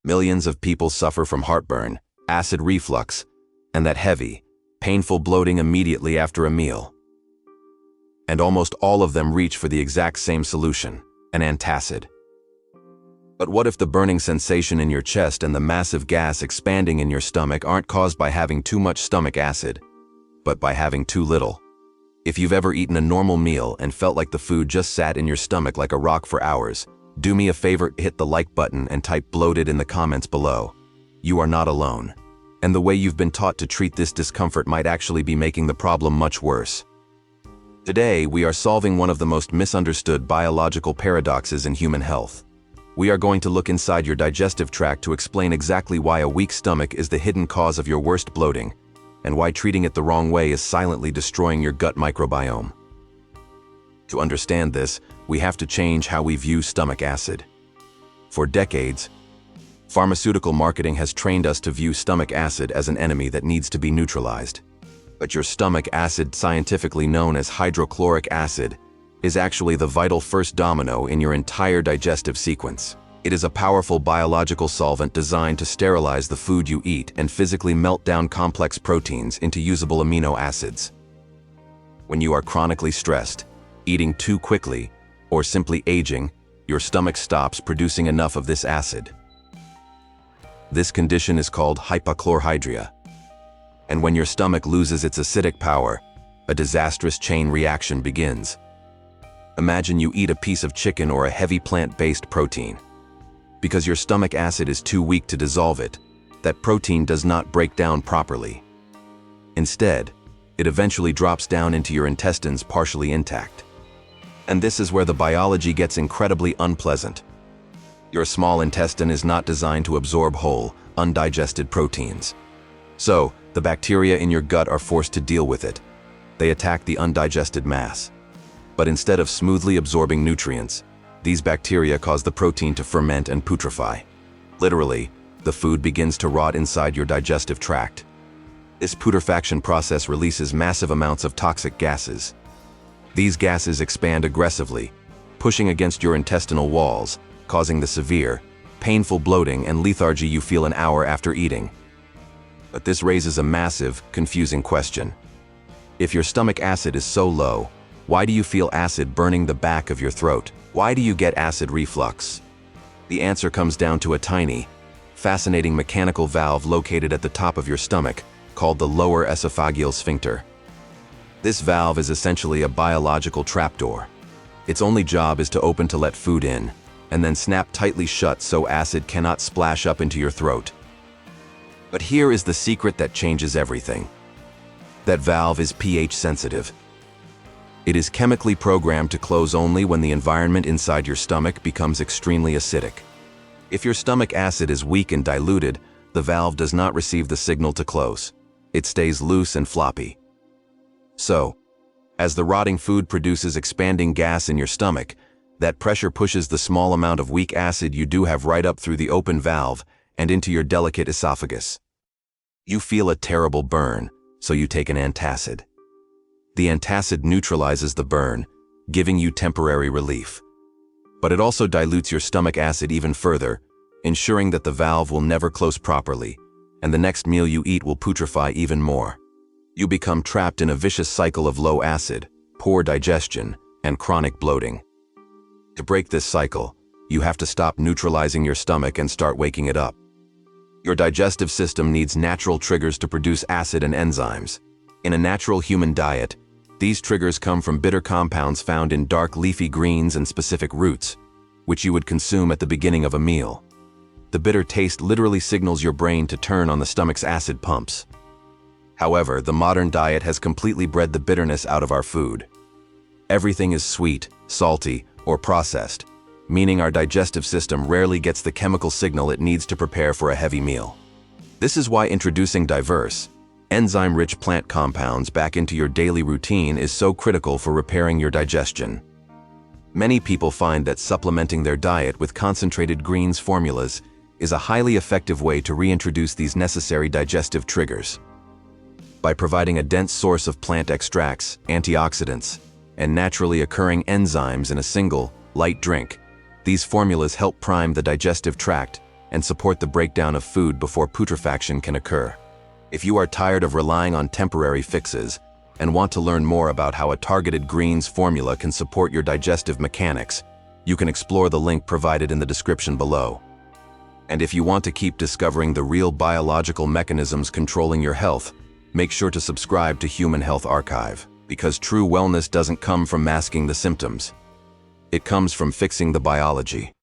Millions of people suffer from heartburn, acid reflux, and that heavy, painful bloating immediately after a meal. And almost all of them reach for the exact same solution, an antacid. But what if the burning sensation in your chest and the massive gas expanding in your stomach aren't caused by having too much stomach acid, but by having too little? If you've ever eaten a normal meal and felt like the food just sat in your stomach like a rock for hours, do me a favor, hit the like button and type bloated in the comments below. You are not alone. And the way you've been taught to treat this discomfort might actually be making the problem much worse. Today, we are solving one of the most misunderstood biological paradoxes in human health. We are going to look inside your digestive tract to explain exactly why a weak stomach is the hidden cause of your worst bloating, and why treating it the wrong way is silently destroying your gut microbiome. To understand this, we have to change how we view stomach acid. For decades, pharmaceutical marketing has trained us to view stomach acid as an enemy that needs to be neutralized. But your stomach acid, scientifically known as hydrochloric acid, is actually the vital first domino in your entire digestive sequence. It is a powerful biological solvent designed to sterilize the food you eat and physically melt down complex proteins into usable amino acids. When you are chronically stressed, eating too quickly, or simply aging, your stomach stops producing enough of this acid. This condition is called hypochlorhydria. And when your stomach loses its acidic power, a disastrous chain reaction begins. Imagine you eat a piece of chicken or a heavy plant-based protein. Because your stomach acid is too weak to dissolve it, that protein does not break down properly. Instead, it eventually drops down into your intestines partially intact. And this is where the biology gets incredibly unpleasant. Your small intestine is not designed to absorb whole, undigested proteins. So, the bacteria in your gut are forced to deal with it. They attack the undigested mass. But instead of smoothly absorbing nutrients, these bacteria cause the protein to ferment and putrefy. Literally, the food begins to rot inside your digestive tract. This putrefaction process releases massive amounts of toxic gases. These gases expand aggressively, pushing against your intestinal walls, causing the severe, painful bloating and lethargy you feel an hour after eating. But this raises a massive, confusing question. If your stomach acid is so low, why do you feel acid burning the back of your throat? Why do you get acid reflux? The answer comes down to a tiny, fascinating mechanical valve located at the top of your stomach, called the lower esophageal sphincter. This valve is essentially a biological trapdoor. Its only job is to open to let food in, and then snap tightly shut so acid cannot splash up into your throat. But here is the secret that changes everything. That valve is pH sensitive. It is chemically programmed to close only when the environment inside your stomach becomes extremely acidic. If your stomach acid is weak and diluted, the valve does not receive the signal to close. It stays loose and floppy. So, as the rotting food produces expanding gas in your stomach, that pressure pushes the small amount of weak acid you do have right up through the open valve and into your delicate esophagus. You feel a terrible burn, so you take an antacid. The antacid neutralizes the burn, giving you temporary relief. But it also dilutes your stomach acid even further, ensuring that the valve will never close properly, and the next meal you eat will putrefy even more. You become trapped in a vicious cycle of low acid, poor digestion, and chronic bloating. To break this cycle, you have to stop neutralizing your stomach and start waking it up. Your digestive system needs natural triggers to produce acid and enzymes. In a natural human diet, these triggers come from bitter compounds found in dark leafy greens and specific roots, which you would consume at the beginning of a meal. The bitter taste literally signals your brain to turn on the stomach's acid pumps. However, the modern diet has completely bred the bitterness out of our food. Everything is sweet, salty, or processed, meaning our digestive system rarely gets the chemical signal it needs to prepare for a heavy meal. This is why introducing diverse, enzyme-rich plant compounds back into your daily routine is so critical for repairing your digestion. Many people find that supplementing their diet with concentrated greens formulas is a highly effective way to reintroduce these necessary digestive triggers. By providing a dense source of plant extracts, antioxidants, and naturally occurring enzymes in a single, light drink, these formulas help prime the digestive tract and support the breakdown of food before putrefaction can occur. If you are tired of relying on temporary fixes and want to learn more about how a targeted greens formula can support your digestive mechanics, you can explore the link provided in the description below. And if you want to keep discovering the real biological mechanisms controlling your health, make sure to subscribe to Human Health Archive, because true wellness doesn't come from masking the symptoms. It comes from fixing the biology.